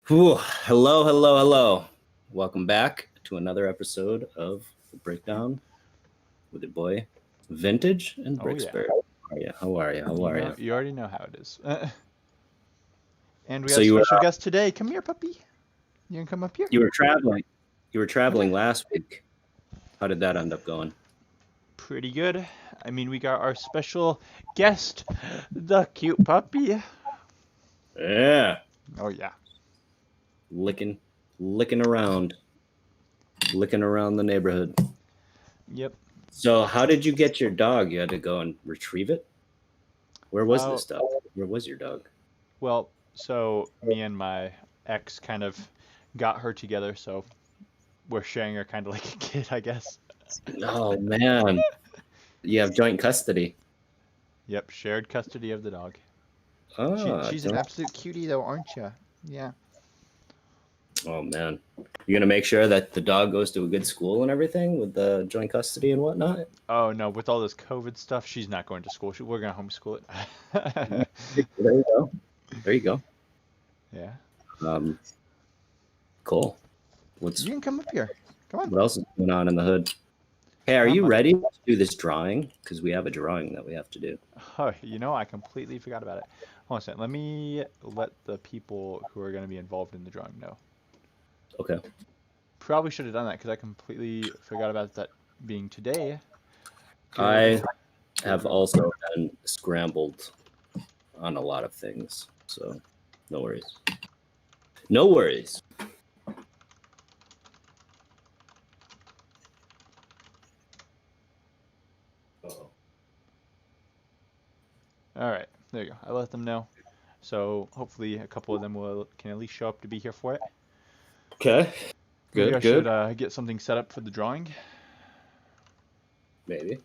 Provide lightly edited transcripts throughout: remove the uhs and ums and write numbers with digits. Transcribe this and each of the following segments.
Whew. Hello, hello, hello. Welcome back to another episode of Brickdown with your boy Vintage and Oh yeah. Bricksburg. How are you? How are you? How You are know, you? you already know how it is. And we So have a you were special guest today. Come here, puppy. You can come up here. you were traveling. You were traveling last week. How did that end up going? Pretty good. I mean, we got our special guest, the cute puppy. Yeah, Oh yeah. licking, licking around, licking around the neighborhood. Yep. So how did you get your dog? You had to go and retrieve it. Where was Uh, this dog? Where was your dog? well, so me and my ex kind of got her together, so we're sharing her kind of like a kid, I guess. Oh man, you have joint custody. Yep, shared custody of the dog. Ah, She's an absolute cutie though, aren't you? Yeah. oh man, you're gonna make sure that the dog goes to a good school and everything with the joint custody and whatnot. Oh no, with all this COVID stuff, she's not going to school. We're gonna homeschool it. There you go. There you go. Yeah. Um, cool. You can come up here. Come on. What else is going on in the hood? Hey, are Not you much. ready to do this drawing? Because we have a drawing that we have to do. Oh, I completely forgot about it. Hold on a second. Let me let the people who are going to be involved in the drawing know. Okay. Probably should have done that because I completely forgot about that being today. I have also been scrambled on a lot of things, so no worries. No worries. Uh-oh. All right, there you go. I let them know. So hopefully a couple of them can at least show up to be here for it. Okay. Maybe I Good. should Good. get something set up for the drawing. Maybe.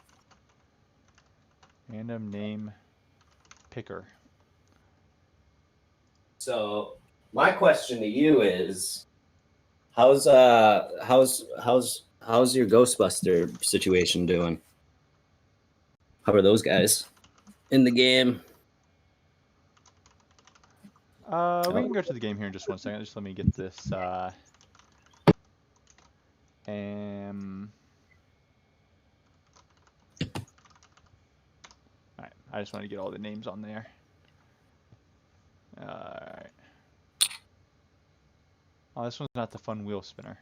Random name picker. So my question to you is, how's your Ghostbuster situation doing? How are those guys in the game? We can go to the game here in just one second. Just let me get this. Alright, I just want to get all the names on there. Alright. Oh, this one's not the fun wheel spinner.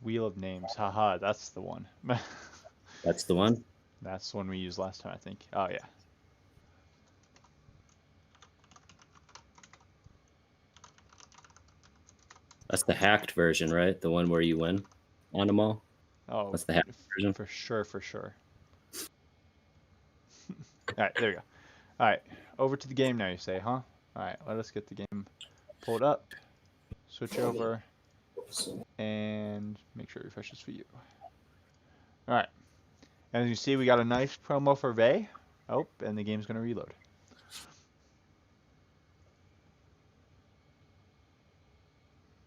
Wheel of names. Haha, that's the one. That's the one. That's the one we used last time, I think. Oh, yeah. That's the hacked version, right? The one where you win on them all. Oh, That's the hacked version. for sure, for sure. Alright, there we go. Alright, over to the game now, you say, huh? Alright, let us get the game pulled up. Switch over. And make sure it refreshes for you. Alright. As you see, we got a nice promo for Vay. Oh, and the game's going to reload.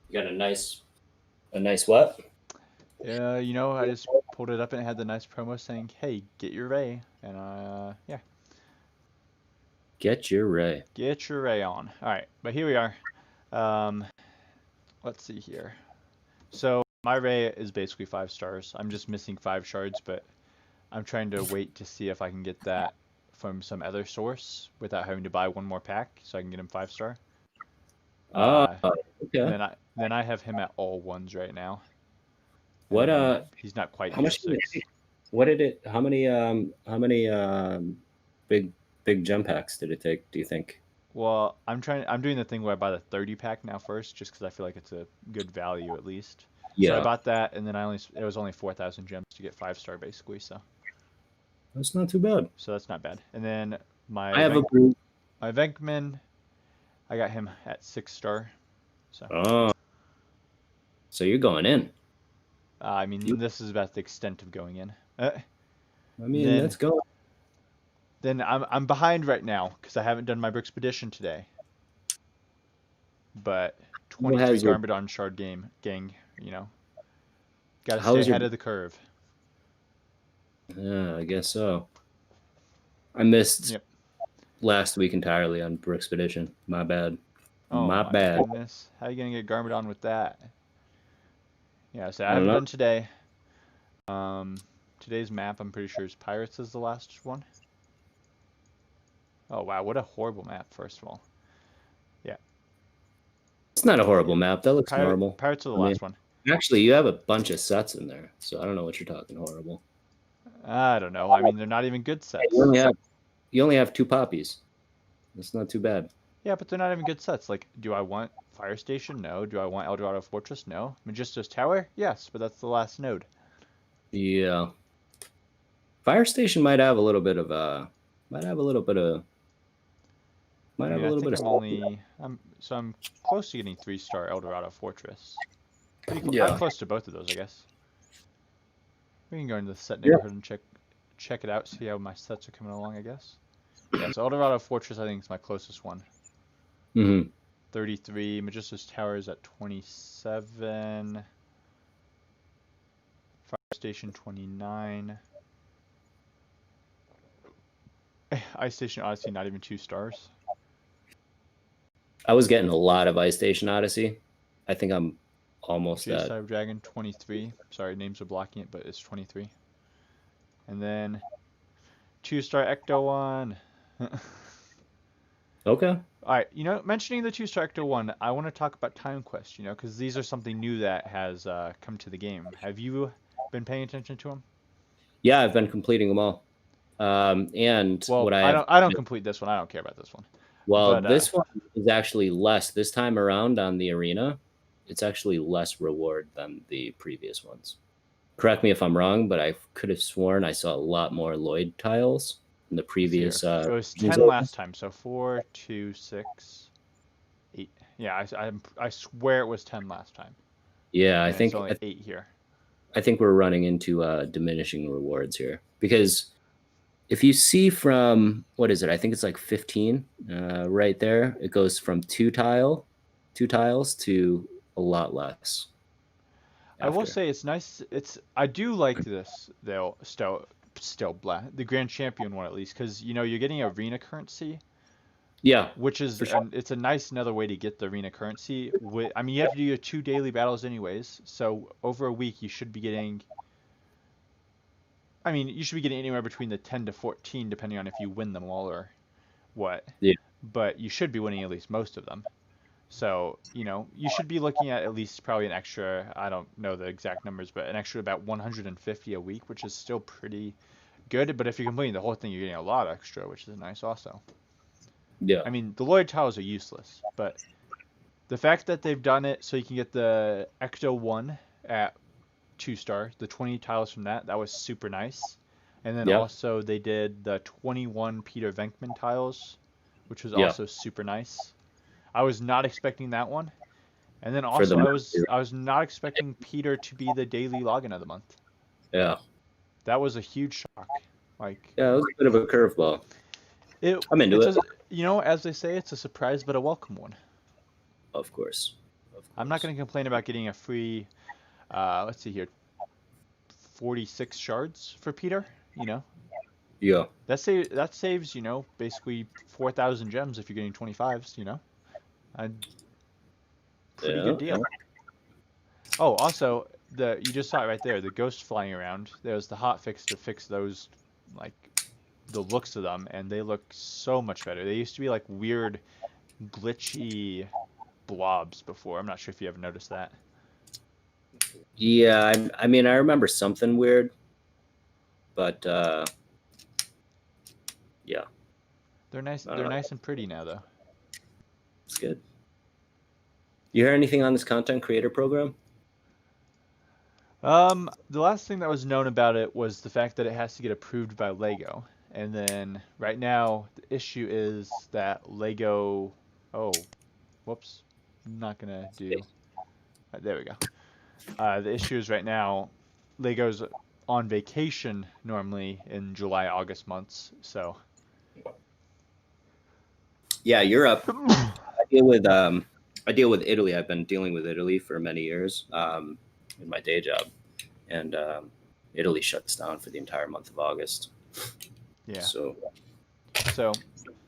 You got a nice what? Yeah, I just pulled it up and it had the nice promo saying, "Hey, get your Ray," and yeah, Get your Ray. get your Ray on. All right, but here we are. Um, let's see here. So my Ray is basically 5 stars. I'm just missing 5 shards, but I'm trying to wait to see if I can get that from some other source without having to buy one more pack, so I can get him 5 star. Okay. Then I have him at all 1s right now. What He's not quite how much 6. what did it how many big gem packs did it take, do you think? Well, I'm doing the thing where I buy the 30 pack now first, just because I feel like it's a good value at least. So I Yeah. bought that, and then it was only 4,000 gems to get 5 star basically. So That's not too bad. that's not bad. And then I have my Venkman, I got him at 6 star. So so you're going in. I mean, this is about the extent of going in. I mean, let's go. Then I'm behind right now because I haven't done my Brickspedition today. But 23 Garmadon shard gang, Gotta stay ahead of the curve. Yeah, I guess so. I missed. Yep. last week entirely on Brickspedition. My bad. Oh My my bad. goodness. How are you going to get Garbodon with that? Yeah, so I I don't haven't know. done today. Today's map, I'm pretty sure, is Pirates is the last one. Oh, wow. What a horrible map, first of all. Yeah. It's not a horrible map. That looks normal. Pirates are the I mean, last one. actually, you have a bunch of sets in there, so I don't know what you're talking horrible. I don't know. I mean, they're not even good sets. You only have 2 poppies. That's not too bad. Yeah, but they're not even good sets. Like, do I want Fire Station? No. Do I want Eldorado Fortress? No. Magistos Tower? Yes, but that's the last node. Yeah. Fire Station might have a little bit of I mean, I think I'm close to getting 3-star Eldorado Fortress. I'm close to both of those, I guess. We can go into the set neighborhood and check it out, see how my sets are coming along, I guess. Yeah, so Eldorado Fortress, I think, is my closest one. 33. Magistos Tower is at 27. Fire Station 29. Ice Station Odyssey, not even 2 stars. I was getting a lot of Ice Station Odyssey. I think I'm almost at Cyber Dragon 23. Sorry, names are blocking it, but it's 23. And then 2-star Ecto 1. Okay. All right, mentioning the 2-star Ecto 1, I want to talk about Time Quest, because these are something new that has come to the game. Have you been paying attention to them? Yeah, I've been completing them all. And well, what I don't complete this one. I don't care about this one. Well, but, this one is actually less this time around on the arena. It's actually less reward than the previous ones. Correct me if I'm wrong, but I could have sworn I saw a lot more Lloyd tiles in the previous. It was 10 last time, so 4, 2, 6, 8. Yeah, I swear it was 10 last time. Yeah, I think it's only 8 here. I think we're running into diminishing rewards here because if you see from what is it? I think it's like 15 right there. It goes from 2 tiles to a lot less. I will say it's nice. I do like this though. Still, the Grand Champion one at least, because you're getting arena currency. Yeah, which is it's a nice another way to get the arena currency. I mean, you have to do your 2 daily battles anyways, so over a week you should be getting. I mean, you should be getting anywhere between the 10 to 14, depending on if you win them all or what. Yeah. But you should be winning at least most of them. So, you should be looking at least probably an extra, I don't know the exact numbers, but an extra about 150 a week, which is still pretty good. But if you're completing the whole thing, you're getting a lot extra, which is nice also. Yeah. I mean, the Lloyd tiles are useless, but the fact that they've done it so you can get the Ecto 1 at 2-star, the 20 tiles from that was super nice. And then also they did the 21 Peter Venkman tiles, which was also super nice. I was not expecting that one. And then also I was not expecting Peter to be the daily login of the month. Yeah. That was a huge shock. Like, yeah, it was a bit of a curveball. I'm into it. As they say, it's a surprise but a welcome one. Of course. I'm not going to complain about getting a free, let's see here, 46 shards for Peter, Yeah. That saves, basically 4,000 gems if you're getting 25s, Pretty good deal. Oh, also, you just saw it right there, the ghost flying around. There's the hot fix to fix those, like, the looks of them, and they look so much better. They used to be like weird, glitchy blobs before. I'm not sure if you ever noticed that. Yeah, I mean, I remember something weird, but yeah. They're nice. They're nice and pretty now, though. It's good. You hear anything on this content creator program? The last thing that was known about it was the fact that it has to get approved by Lego. And then right now the issue is that Lego, whoops, I'm not gonna do, there we go. The issue is right now Lego's on vacation normally in July, August months, so. Yeah, Europe. I deal with Italy. I've been dealing with Italy for many years in my day job, and Italy shuts down for the entire month of August. Yeah. So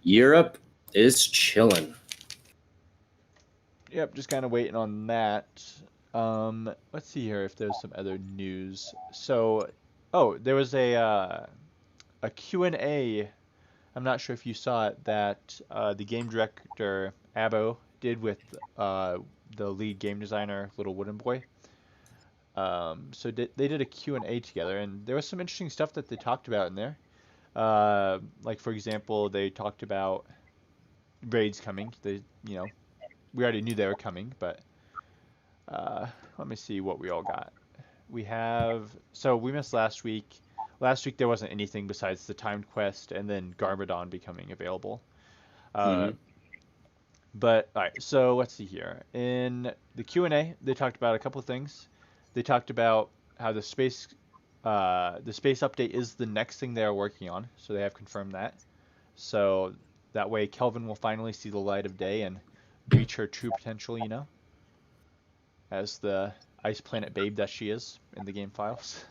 Europe is chilling. Yep, just kind of waiting on that. Let's see here if there's some other news. So, oh, there was a Q&A. I'm not sure if you saw it, that the game director Abo did with the lead game designer, Little Wooden Boy. So they did a Q&A together, and there was some interesting stuff that they talked about in there. Like for example, they talked about raids coming. We already knew they were coming, but let me see what we all got. So we missed last week. Last week there wasn't anything besides the timed quest and then Garmadon becoming available. Mhm. But all right, so let's see here. In the Q&A, they talked about a couple of things. They talked about how the space update is the next thing they are working on, so they have confirmed that. So that way Kelvin will finally see the light of day and reach her true potential, as the ice planet babe that she is in the game files.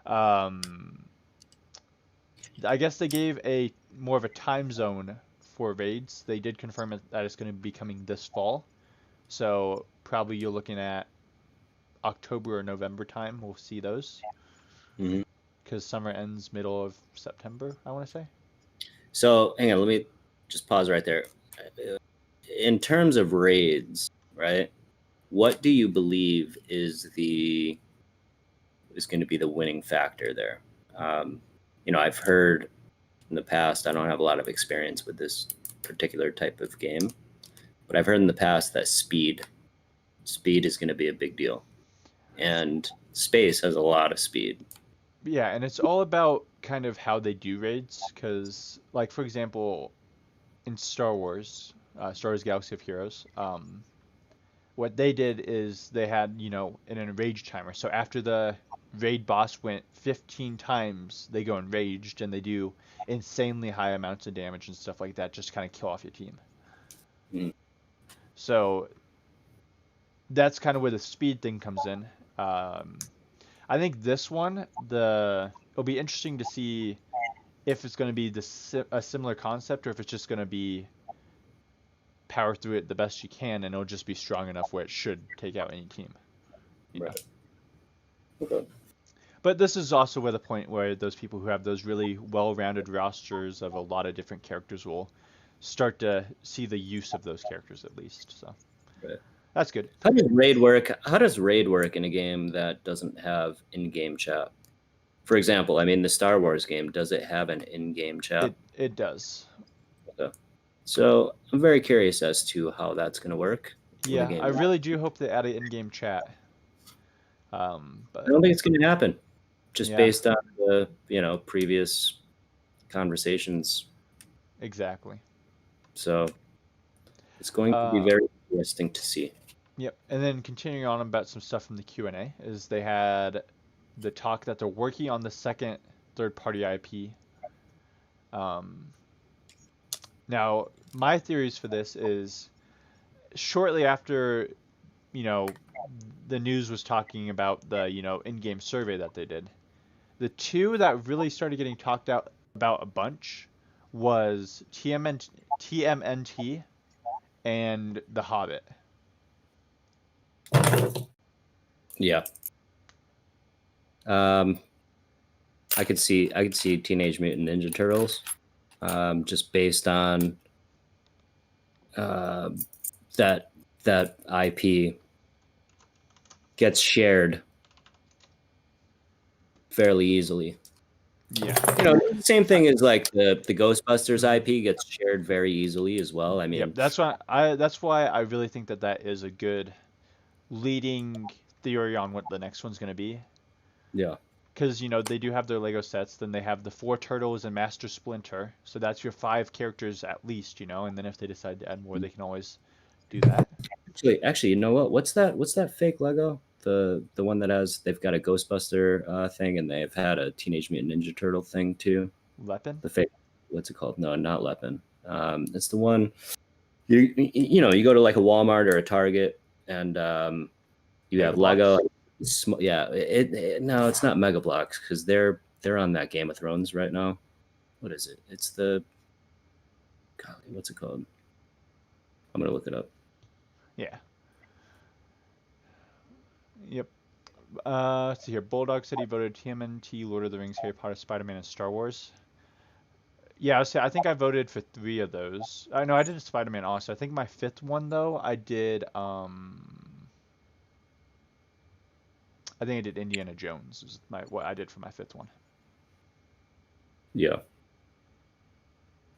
I guess they gave a more of a time zone for raids. They did confirm that it's going to be coming this fall. So probably you're looking at October or November time. We'll see those. Mhm. Because summer ends middle of September, I want to say. So hang on, let me just pause right there. In terms of raids, right? What do you believe is going to be the winning factor there? I've heard in the past, I don't have a lot of experience with this particular type of game, but I've heard in the past that speed is going to be a big deal, and space has a lot of speed. Yeah, and it's all about kind of how they do raids. Because, like, for example, in Star Wars, Star Wars Galaxy of Heroes, what they did is they had, an enraged timer. So after the raid boss went 15 times, they go enraged and they do insanely high amounts of damage and stuff like that, just to kind of kill off your team. Mm. So that's kind of where the speed thing comes in. I think this one, it'll be interesting to see if it's going to be a similar concept or if it's just going to be power through it the best you can and it'll just be strong enough where it should take out any team. Right. Okay. But this is also where the point where those people who have those really well-rounded rosters of a lot of different characters will start to see the use of those characters at least. So Right. that's good. How does raid work? How does raid work in a game that doesn't have in-game chat? For example, I mean, the Star Wars game, does it have an in-game chat? It does. Okay. So I'm very curious as to how that's going to work. Yeah, I really do hope they add an in-game chat. But I don't think it's going to happen, just yeah, based on the previous conversations. exactly. So it's going to be very interesting to see. Yep. And then continuing on about some stuff from the Q&A is they had the talk that they're working on the second third-party IP. Now, my theories for this is shortly after, the news was talking about the, in-game survey that they did. The two that really started getting talked out about a bunch was TMNT and The Hobbit. Yeah. I could see Teenage Mutant Ninja Turtles, just based on that IP gets shared fairly easily. Yeah. Same thing as like the Ghostbusters IP gets shared very easily as well. I mean, Yep, that's why I really think that is a good leading theory on what the next one's going to be. Yeah. Because, they do have their Lego sets, then they have the 4 Turtles and Master Splinter, so that's your 5 characters at least, and then if they decide to add more, they can always do that. Actually, you know what? What's that fake Lego? The one that they've got a Ghostbuster thing, and they've had a Teenage Mutant Ninja Turtle thing too. Lepin? The fake, what's it called? No, not Lepin. It's the one you go to like a Walmart or a Target, and you Mega have Bloks? Lego. Yeah, no, it's not Mega Bloks because they're on that Game of Thrones right now. What is it? It's the golly, what's it called? I'm gonna look it up. Yeah. Yep. Let's see here. Bulldog said he voted TMNT, Lord of the Rings, Harry Potter, Spider-Man, and Star Wars. Yeah, I think I voted for 3 of those. I know I did Spider-Man also. I think my 5th one though, I did I think I did Indiana Jones is what I did for my 5th one. Yeah.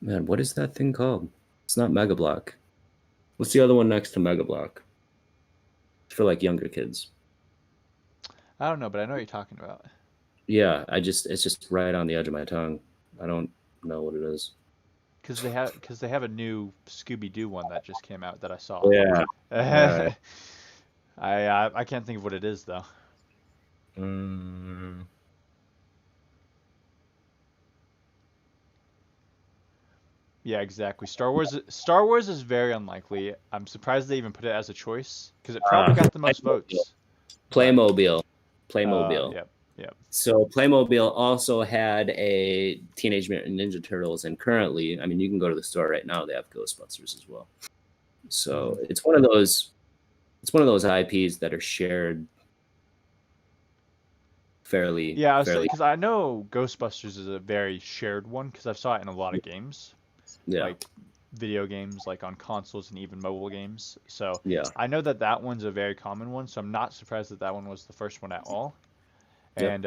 Man, what is that thing called? It's not Mega Block. What's the other one next to Mega Block? It's for like younger kids. I don't know, but I know what you're talking about. Yeah, it's just right on the edge of my tongue. I don't know what it is. Because they have a new Scooby-Doo one that just came out that I saw. Yeah. All right. I can't think of what it is though. Yeah, exactly. Star Wars is very unlikely. I'm surprised they even put it as a choice because it probably got the most votes. Playmobil. Yep. So Playmobil also had a Teenage Mutant Ninja Turtles, and currently, I mean, you can go to the store right now. They have Ghostbusters as well. So it's one of those IPs that are shared fairly. Yeah, because I know Ghostbusters is a very shared one because I saw it in a lot of games. Yeah. Like video games, like on consoles and even mobile games. So yeah, I know that one's a very common one. So I'm not surprised that one was the first one at all. Yep. And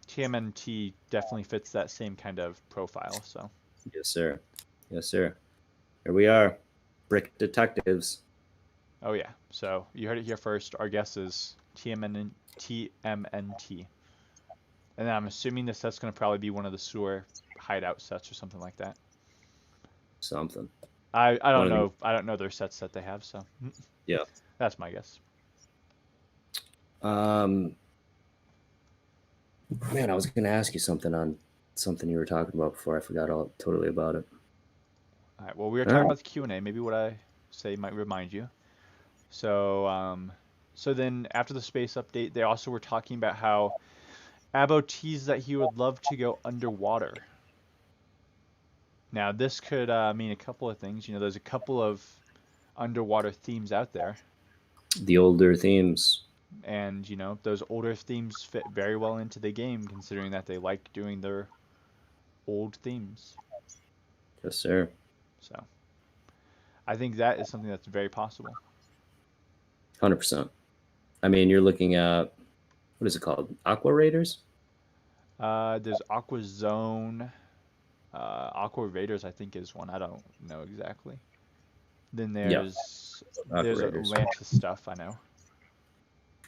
TMNT definitely fits that same kind of profile. So. Yes, sir. Yes, sir. Here we are, Brick Detectives. Oh yeah. So you heard it here first. Our guess is TMNT. And I'm assuming this set's going to probably be one of the sewer hideout sets or something like that. Something. I don't know. I don't know their sets that they have, so yeah, that's my guess. Man, I was going to ask you something on something you were talking about before. I forgot totally about it. All right. Well, we were talking about the Q&A. Maybe what I say might remind you. So, so then after the space update, they also were talking about how Abo teased that he would love to go underwater. Now, this could mean a couple of things. You know, there's a couple of underwater themes out there. The older themes. And, you know, those older themes fit very well into the game, considering that they like doing their old themes. Yes, sir. So, I think that is something that's very possible. 100%. I mean, you're looking at, what is it called? Aqua Raiders? There's Aqua Zone. Aqua Raiders, I think, is one. I don't know exactly. Then there's Atlantis stuff, I know.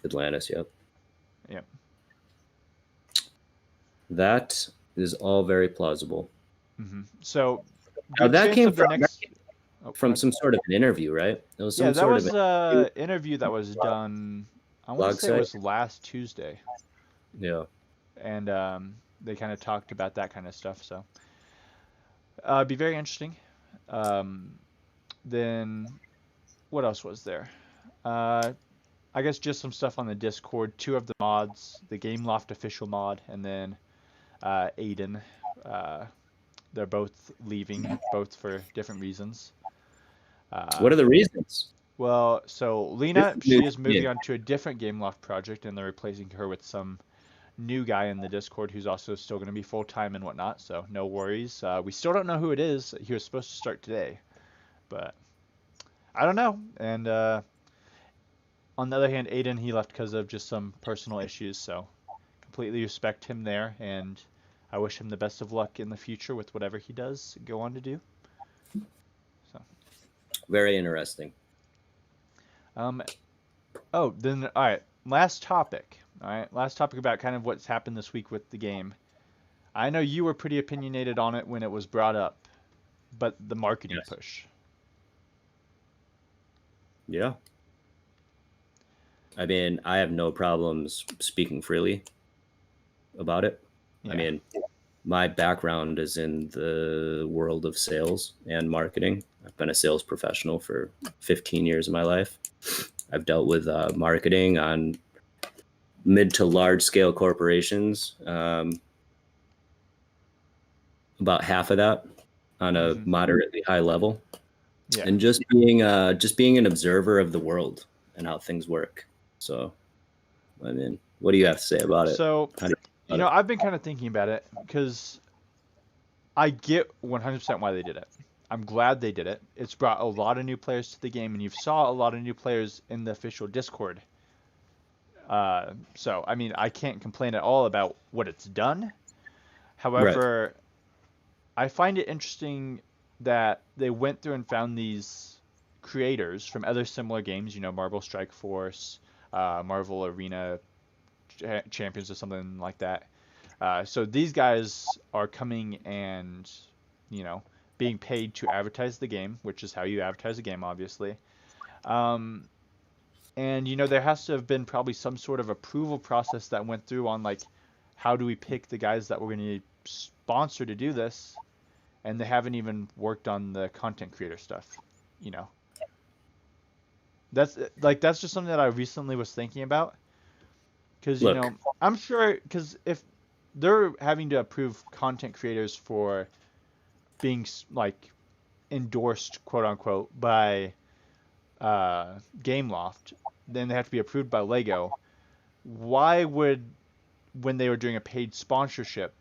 Atlantis, yep. Yep. That is all very plausible. Mm-hmm. So that came from some sort of an interview, right? It was some that was an interview that was done, I want to say it was last Tuesday. Yeah. And they kind of talked about that kind of stuff, so it'd be very interesting. Then what else was there? I guess just some stuff on the Discord. 2 of the mods, the Gameloft official mod, and then Aiden. They're both leaving, both for different reasons. What are the reasons? Well, so Lena, she is moving on to a different Gameloft project, and they're replacing her with some new guy in the Discord who's also still going to be full-time and whatnot, so no worries. We still don't know who it is. He was supposed to start today, but I don't know. And on the other hand, Aiden, he left because of just some personal issues, so completely respect him there, and I wish him the best of luck in the future with whatever he does go on to do. So very interesting. Then all right, last topic. All right, last topic about kind of what's happened this week with the game. I know you were pretty opinionated on it when it was brought up, but the marketing push. Yeah. I mean, I have no problems speaking freely about it. Yeah. I mean, my background is in the world of sales and marketing. I've been a sales professional for 15 years of my life. I've dealt with marketing on mid to large scale corporations. About half of that on a moderately high level, Yeah. and just being an observer of the world and how things work. So, I mean, what do you have to say about it? So, How do you I've been kind of thinking about it because I get 100% why they did it. I'm glad they did it. It's brought a lot of new players to the game, and you saw a lot of new players in the official Discord. So, I mean, I can't complain at all about what it's done. right? However, I find it interesting that they went through and found these creators from other similar games, Marvel Strike Force, Marvel Arena Champions, or something like that. So these guys are coming and, you know, being paid to advertise the game, which is how you advertise a game, obviously. Um, and there has to have been probably some sort of approval process that went through on like, how do we pick the guys that we're going to sponsor to do this? And they haven't even worked on the content creator stuff, you know. That's just something that I recently was thinking about because Look, I'm sure because if they're having to approve content creators for being like endorsed, quote unquote, by Gameloft, then they have to be approved by Lego. Why would, when they were doing a paid sponsorship,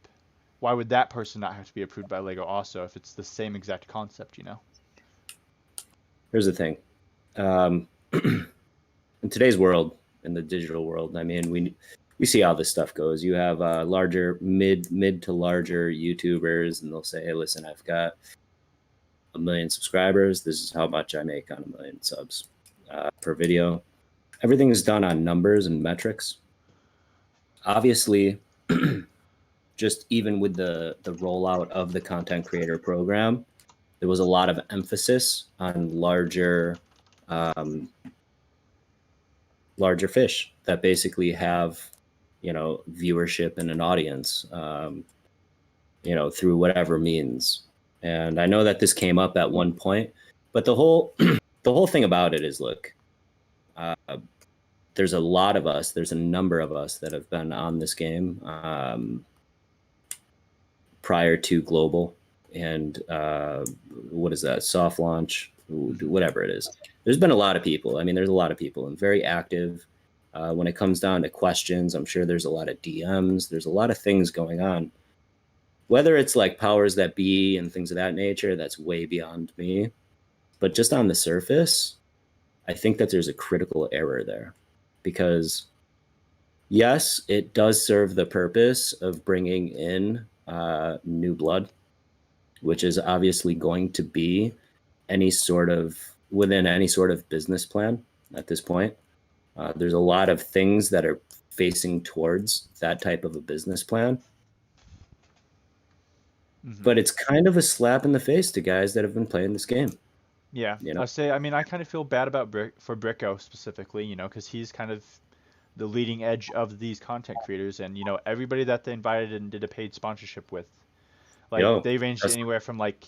why would that person not have to be approved by Lego also if it's the same exact concept, here's the thing. In today's world, in the digital world, I mean, we see how this stuff goes. You have larger, mid to larger YouTubers, and they'll say, "Hey, listen, I've got 1 million subscribers. This is how much I make on 1 million subs per video." Everything is done on numbers and metrics. Obviously, just even with the rollout of the content creator program, there was a lot of emphasis on larger fish that basically have, viewership and an audience, through whatever means. And I know that this came up at one point, but the whole the whole thing about it is, look, there's a lot of us, there's a number of us that have been on this game prior to global and what is that, soft launch, whatever it is. There's been a lot of people. I mean, there's a lot of people and very active. When it comes down to questions, I'm sure there's a lot of DMs. There's a lot of things going on. Whether it's like powers that be and things of that nature, that's way beyond me. But just on the surface, I think that there's a critical error there. Because yes, it does serve the purpose of bringing in new blood, which is obviously going to be within any sort of business plan at this point. There's a lot of things that are facing towards that type of a business plan. But it's kind of a slap in the face to guys that have been playing this game. Yeah, I mean, I kind of feel bad about Bricko specifically, because he's kind of the leading edge of these content creators, and everybody that they invited and did a paid sponsorship with, like they ranged anywhere from like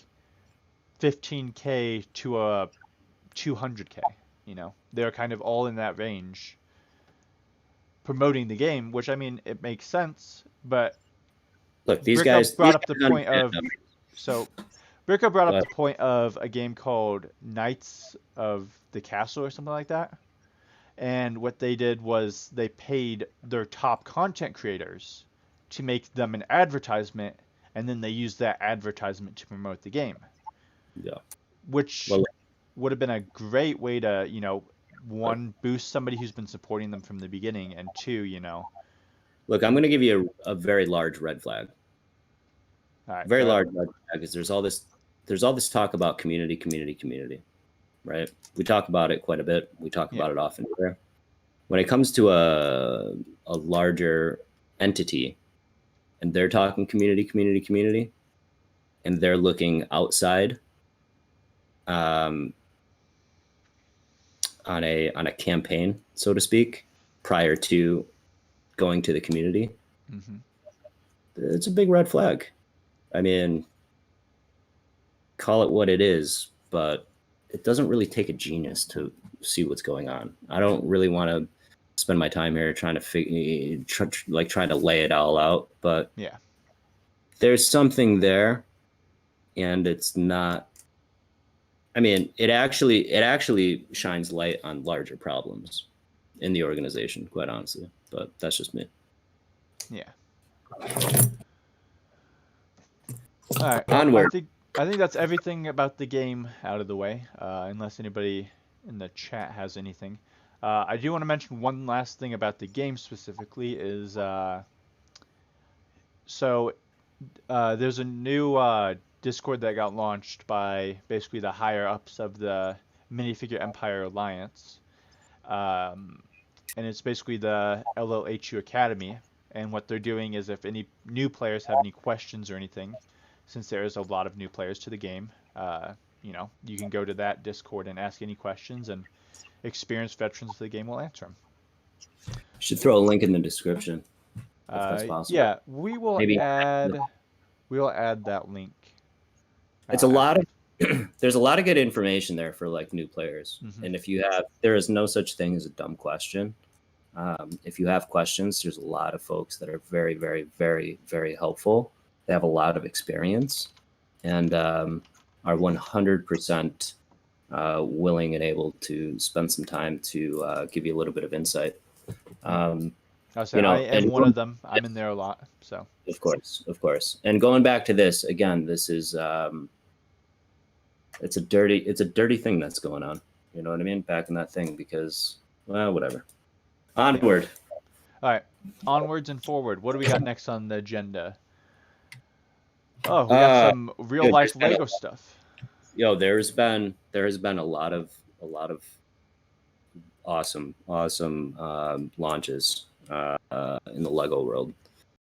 15K to a 200K. They're kind of all in that range, promoting the game, which I mean, it makes sense, but look, these guys brought up the point of Bricko brought up the point of a game called Knights of the Castle or something like that. And what they did was they paid their top content creators to make them an advertisement, and then they used that advertisement to promote the game. Yeah. Which would have been a great way to, one, boost somebody who's been supporting them from the beginning, and two, Look, I'm going to give you a very large red flag. All right, very large red flag, because there's all this talk about community, right? We talk about it quite a bit. We talk about it often here. When it comes to a larger entity, and they're talking community, and they're looking outside on a campaign, so to speak, prior to going to the community, it's a big red flag. I mean, call it what it is, but it doesn't really take a genius to see what's going on. I don't really want to spend my time here trying to lay it all out, but yeah, there's something there. and it's not. I mean, it actually shines light on larger problems in the organization, quite honestly. But that's just me. Yeah. All right. Well, Onward. I think that's everything about the game out of the way. Unless anybody in the chat has anything. I do want to mention one last thing about the game specifically is there's a new Discord that got launched by basically the higher ups of the Minifigure Empire Alliance. And it's basically the LLHU Academy. And what they're doing is if any new players have any questions or anything, since there is a lot of new players to the game, you can go to that Discord and ask any questions, and experienced veterans of the game will answer them. Should throw a link in the description if that's possible. Yeah, we will Maybe add that link. It's a lot of there's a lot of good information there for like new players. Mm-hmm. And there is no such thing as a dumb question. If you have questions, there's a lot of folks that are very, very, very, very helpful. They have a lot of experience and are 100% willing and able to spend some time to give you a little bit of insight. I am one of them. I'm in there a lot, so. Of course. And going back to this again, this is it's a dirty thing that's going on. You know what I mean? Back in that thing because, well, whatever. Onward. All right, onwards and forward. What do we got next on the agenda? Oh, we got some real life Lego stuff. Yo, there has been a lot of awesome launches in the Lego world.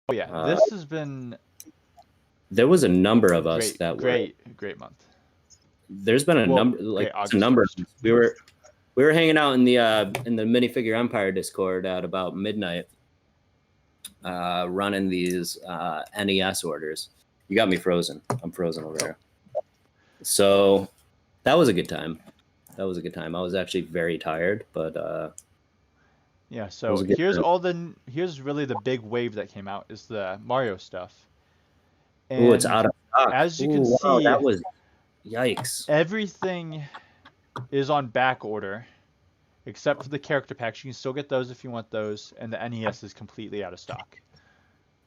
Oh yeah, this has been. There was a number of us great month. There's been a number. We were hanging out in the Minifigure Empire Discord at about midnight, running these NES orders. You got me frozen. I'm frozen over there. So that was a good time. I was actually very tired, but yeah. So here's really the big wave that came out is the Mario stuff. Oh, it's out of stock. As you can see, that was yikes. Everything is on back order, except for the character packs. You can still get those if you want those, and the NES is completely out of stock.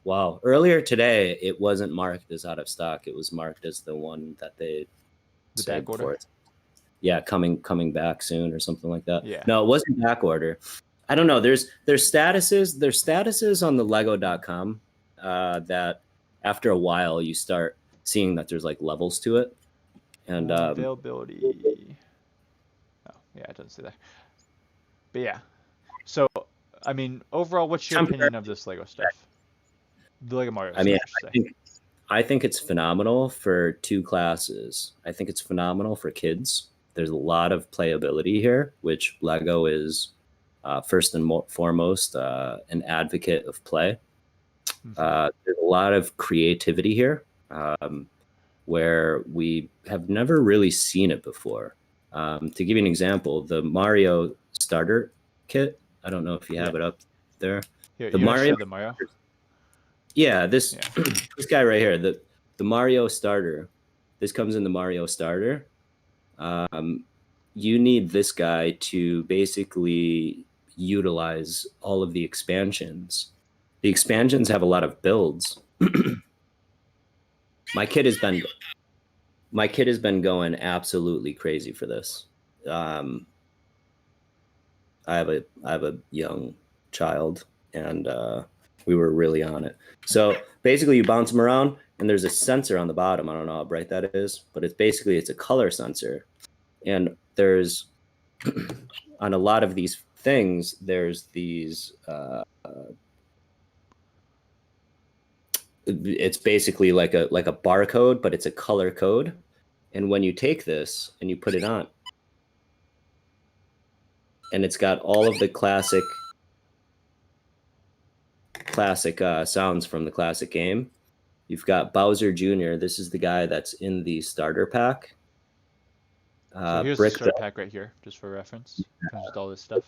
Wow. Earlier today, it wasn't marked as out of stock. It was marked as the one that they back order. Yeah, coming back soon or something like that. Yeah. No, it wasn't back order. I don't know. There's statuses on the Lego.com that after a while you start seeing that there's like levels to it. And availability. Oh, yeah, it doesn't say that. But yeah. So, I mean, overall, what's your opinion of this Lego stuff? The Lego Mario stuff, I think it's phenomenal for two classes. I think it's phenomenal for kids. There's a lot of playability here, which Lego is first and foremost an advocate of play. There's a lot of creativity here. Where we have never really seen it before. To give you an example, the Mario starter kit, I don't know if you have it up there. Here, the Mario. Yeah, this guy right here, the Mario starter. This comes in the Mario starter. You need this guy to basically utilize all of the expansions. The expansions have a lot of builds. My kid has been going absolutely crazy for this. I have a young child, and we were really on it. So basically, you bounce them around, and there's a sensor on the bottom. I don't know how bright that is, but it's a color sensor. And there's on a lot of these things, there's these. It's basically like a barcode, but it's a color code. And when you take this and you put it on, and it's got all of the classic sounds from the classic game. You've got Bowser Jr. This is the guy that's in the starter pack. So here's the starter pack right here, just for reference. Comes with all this stuff.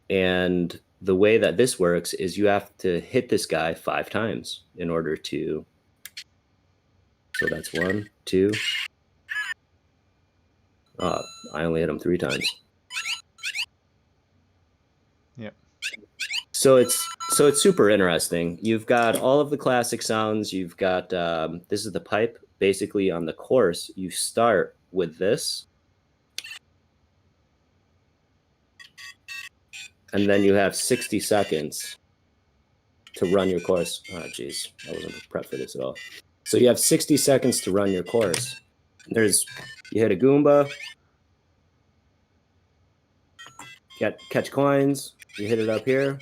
And the way that this works is you have to hit this guy 5 times in order to So that's 1, 2. Oh, I only hit him 3 times. Yep. So it's super interesting. You've got all of the classic sounds. You've got this is the pipe. Basically, on the course, you start with this, and then you have 60 seconds to run your course. Oh, geez, I wasn't prepped for this at all. So you have 60 seconds to run your course. You hit a Goomba, catch coins. You hit it up here.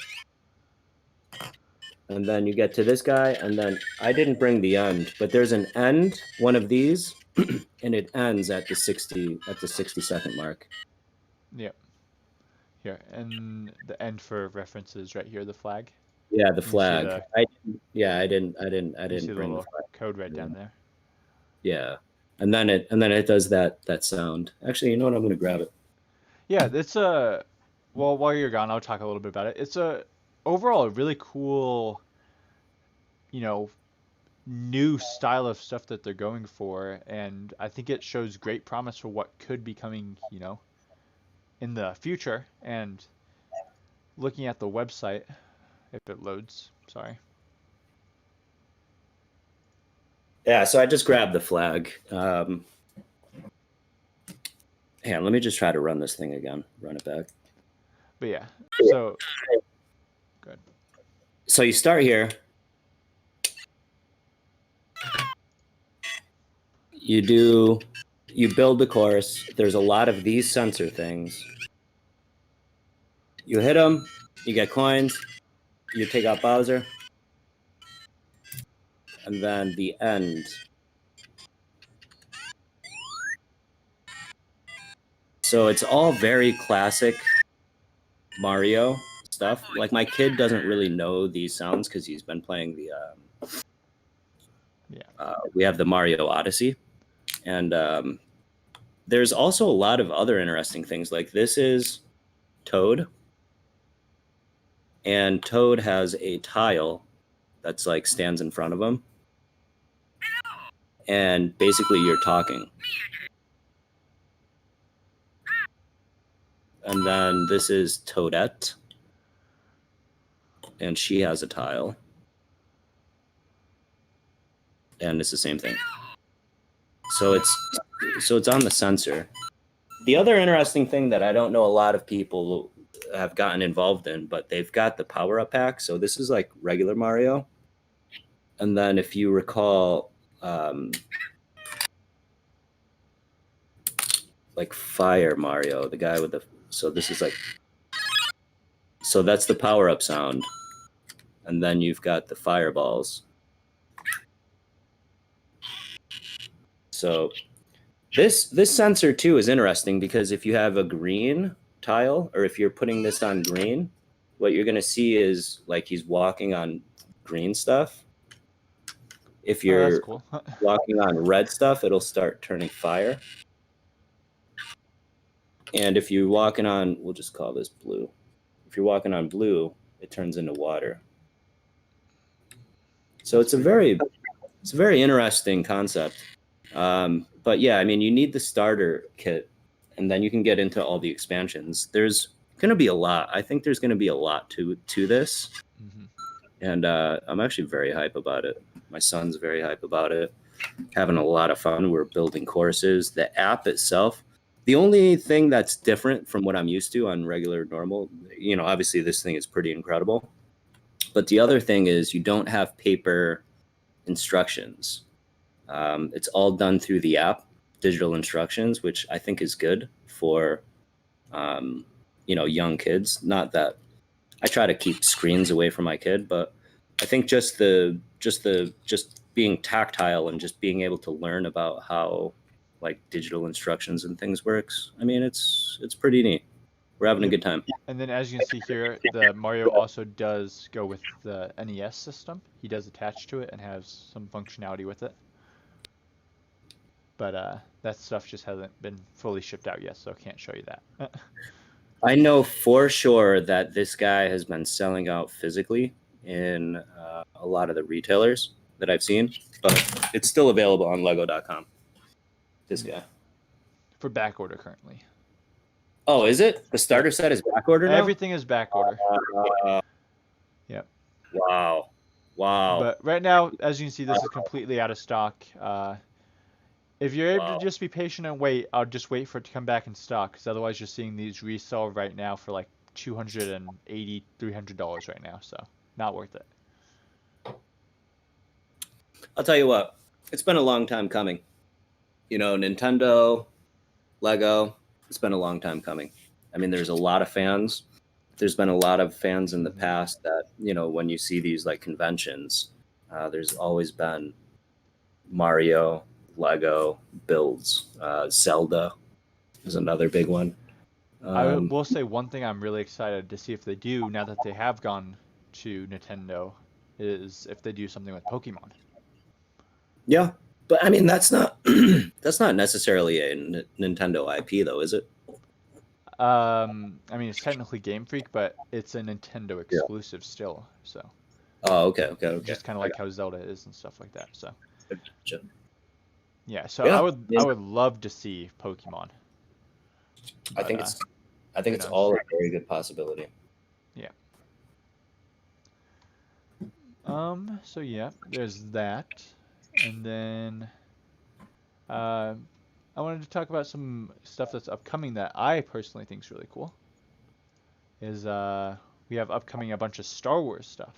And then you get to this guy, and then I didn't bring the end, but there's an end, one of these, and it ends at the 60-second mark. Yep. Here, and the end for references right here, the flag. Yeah, the flag. I didn't You see the bring the little flag. code right down there. Yeah, and then it does that sound. Actually, you know what? I'm gonna grab it. Yeah, it's a. Well, while you're gone, I'll talk a little bit about it. It's overall a really cool, you know, new style of stuff that they're going for, and I think it shows great promise for what could be coming, in the future. And looking at the website, if it loads, sorry. Yeah, so I just grabbed the flag. Hang on, let me just try to run this thing again. Run it back. But yeah, so good. So you start here. You build the course. There's a lot of these sensor things. You hit them, you get coins, you take out Bowser, and then the end. So it's all very classic Mario stuff. Like, my kid doesn't really know these sounds because he's been playing the we have the Mario Odyssey, and there's also a lot of other interesting things. Like, this is Toad, and Toad has a tile that's like stands in front of him, and basically you're talking. And then this is Toadette, and she has a tile, and it's the same thing. So it's on the sensor. The other interesting thing that I don't know a lot of people have gotten involved in, but they've got the power-up pack. So this is like regular Mario, and then if you recall, like Fire Mario, the guy with the. So this is like. So that's the power-up sound, and then you've got the fireballs. So this sensor too is interesting because if you have a green tile, or if you're putting this on green, what you're gonna see is like he's walking on green stuff. If you're that's cool. walking on red stuff, it'll start turning fire. And if you're walking on, we'll just call this blue. If you're walking on blue, it turns into water. So it's a very interesting concept. But yeah, I mean, you need the starter kit, and then you can get into all the expansions. There's going to be a lot. I think there's going to be a lot to this. Mm-hmm. And I'm actually very hype about it. My son's very hype about it. Having a lot of fun. We're building courses. The app itself, the only thing that's different from what I'm used to on regular normal, obviously this thing is pretty incredible. But the other thing is you don't have paper instructions. It's all done through the app, digital instructions, which I think is good for, young kids. Not that I try to keep screens away from my kid, but I think just being tactile and just being able to learn about how like digital instructions and things works. I mean, it's pretty neat. We're having a good time. And then as you can see here, the Mario also does go with the NES system. He does attach to it and has some functionality with it. But that stuff just hasn't been fully shipped out yet, so I can't show you that. I know for sure that this guy has been selling out physically in a lot of the retailers. that I've seen, but it's still available on Lego.com. This guy. For back order currently. Oh, is it? The starter set is back order now? Everything is back order. Yep. Wow. But right now, as you can see, this is completely out of stock. If you're able to just be patient and wait, I'll just wait for it to come back in stock, because otherwise you're seeing these resell right now for like $280, $300 right now, so not worth it. I'll tell you what, it's been a long time coming. You know, Nintendo, Lego, it's been a long time coming. I mean, there's a lot of fans. There's been a lot of fans in the past that, you know, when you see these like conventions, there's always been Mario, Lego builds. Zelda is another big one. I will say one thing I'm really excited to see if they do, now that they have gone to Nintendo, is if they do something with Pokemon. Yeah, but I mean, that's not that's not necessarily a Nintendo IP, though, is it? I mean, it's technically Game Freak, but it's a Nintendo exclusive still, so. Oh, okay. Just kind of like how Zelda is and stuff like that, so. Gotcha. Yeah, so I would love to see Pokemon. But, I think it's all a very good possibility. Yeah. So yeah, there's that. And then I wanted to talk about some stuff that's upcoming that I personally think is really cool. Is we have upcoming a bunch of Star Wars stuff.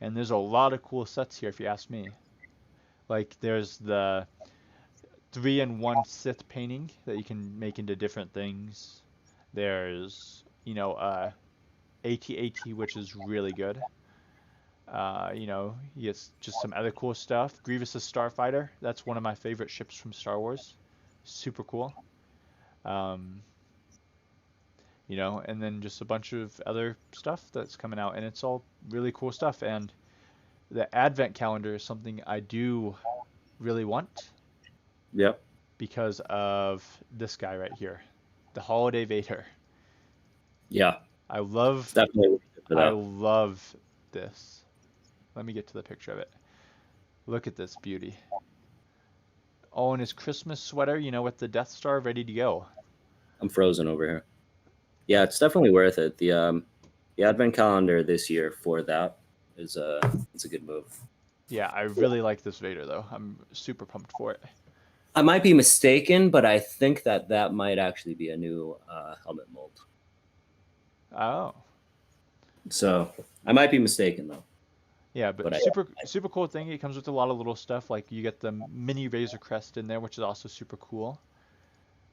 And there's a lot of cool sets here if you ask me. Like there's the 3-in-1 Sith painting that you can make into different things. There's, you know, AT-AT, which is really good. You know, he gets just some other cool stuff. Grievous' Starfighter, that's one of my favorite ships from Star Wars. Super cool. You know, and then just a bunch of other stuff that's coming out, and it's all really cool stuff. And the Advent calendar is something I do really want. Yep. Because of this guy right here, the Holiday Vader. Yeah. I love this. Let me get to the picture of it. Look at this beauty. Oh, and his Christmas sweater, you know, with the Death Star ready to go. I'm frozen over here. Yeah, it's definitely worth it. The Advent calendar this year for that is it's a good move. Yeah, I really like this Vader though. I'm super pumped for it. I might be mistaken, but I think that might actually be a new helmet mold. Oh. So I might be mistaken though. Yeah, but super cool thing. It comes with a lot of little stuff. Like you get the mini Razor Crest in there, which is also super cool.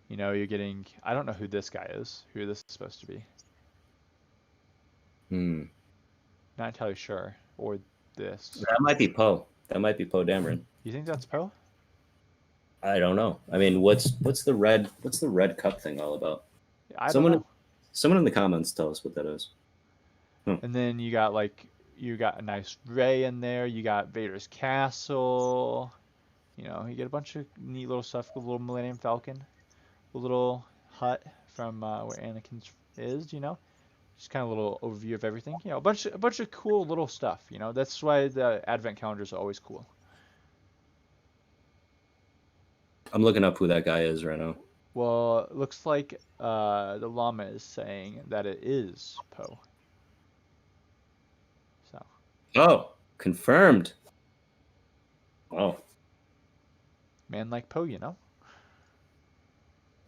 You know, you're getting. I don't know who this guy is. Who this is supposed to be. Not entirely sure. Or this. That might be Poe. That might be Poe Dameron. You think that's Poe? I don't know. I mean, what's the red cup thing all about? I don't know. Someone in the comments tell us what that is. And then you got a nice Rey in there. You got Vader's castle. You know, you get a bunch of neat little stuff. A little Millennium Falcon, a little hut from where Anakin is. You know, just kind of a little overview of everything. You know, a bunch of cool little stuff. You know, that's why the Advent calendars are always cool. I'm looking up who that guy is right now. Well, it looks like the llama is saying that it is Poe. So. Oh, confirmed. Oh. Man like Poe, you know?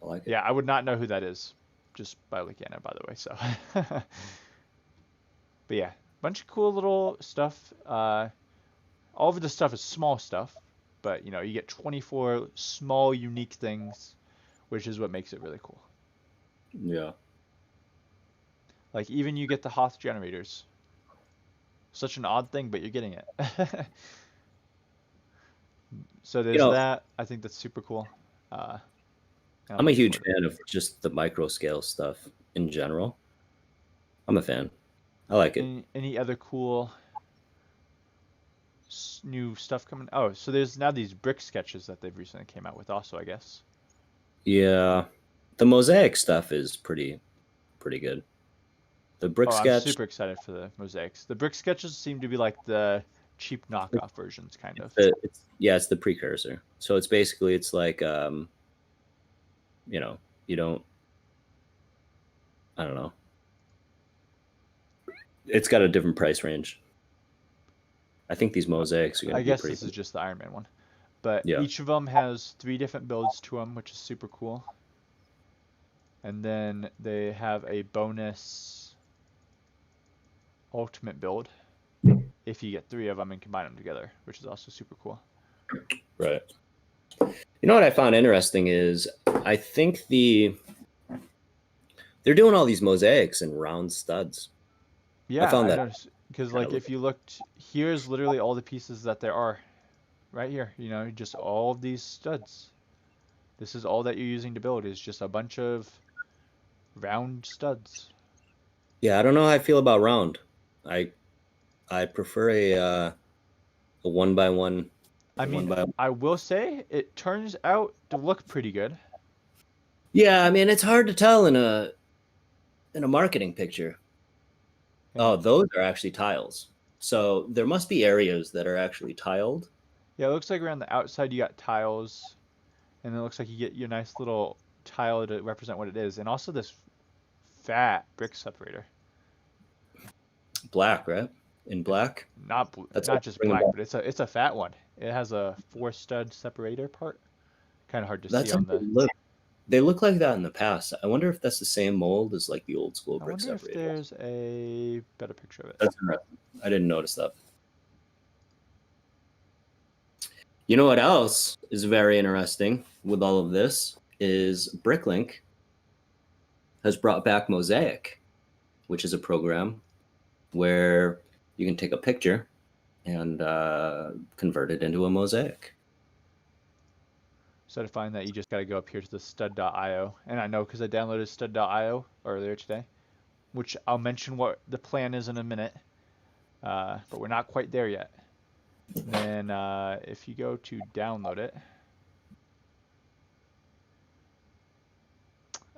I like it. Yeah, I would not know who that is just by looking at it, by the way, so. But yeah, bunch of cool little stuff. All of the stuff is small stuff, but you know, you get 24 small unique things, which is what makes it really cool. Yeah. Like even you get the Hoth generators. Such an odd thing, but you're getting it. So there's that. I think that's super cool. I'm a huge fan of just the micro scale stuff in general. I'm a fan. I like it. Any other cool new stuff coming? Oh, so there's now these brick sketches that they've recently came out with also, I guess. Yeah. The mosaic stuff is pretty good. The brick Oh, I'm sketch. super excited for the mosaics. The brick sketches seem to be like the cheap knockoff versions, kind of. It's the precursor. So it's basically it's like you don't. I don't know. It's got a different price range. I think these mosaics are going I to be guess pretty. this is just the Iron Man one. But Yeah. each of them has 3 different builds to them, which is super cool. And then they have a bonus ultimate build if you get 3 of them and combine them together, which is also super cool. Right. You know what I found interesting is I think they're doing all these mosaics and round studs. Yeah, found I that noticed because like if you looked, here's literally all the pieces that there are right here. You know, just all of these studs. This is all that you're using to build is just a bunch of round studs. Yeah, I don't know how I feel about round. I I prefer a one by one, I a one mean, by. I will say it turns out to look pretty good. Yeah, I mean it's hard to tell in a marketing picture. Yeah. Oh, those are actually tiles. So there must be areas that are actually tiled. Yeah, it looks like around the outside you got tiles, and it looks like you get your nice little tile to represent what it is, and also this fat brick separator. Black, right? In It's black. not That's not what just bring them black, back. but it's a fat one. It has a 4 stud separator part. Kind of hard to see That's how on the. they look like that in the past. I wonder if that's the same mold as like the old school I brick wonder if separators. there's a better picture of it. That's interesting. I didn't notice that. You know what else is very interesting with all of this is Bricklink has brought back Mosaic, which is a program where you can take a picture and convert it into a mosaic. So to find that, you just got to go up here to the stud.io. And I know because I downloaded stud.io earlier today, which I'll mention what the plan is in a minute. But we're not quite there yet. Then if you go to download it,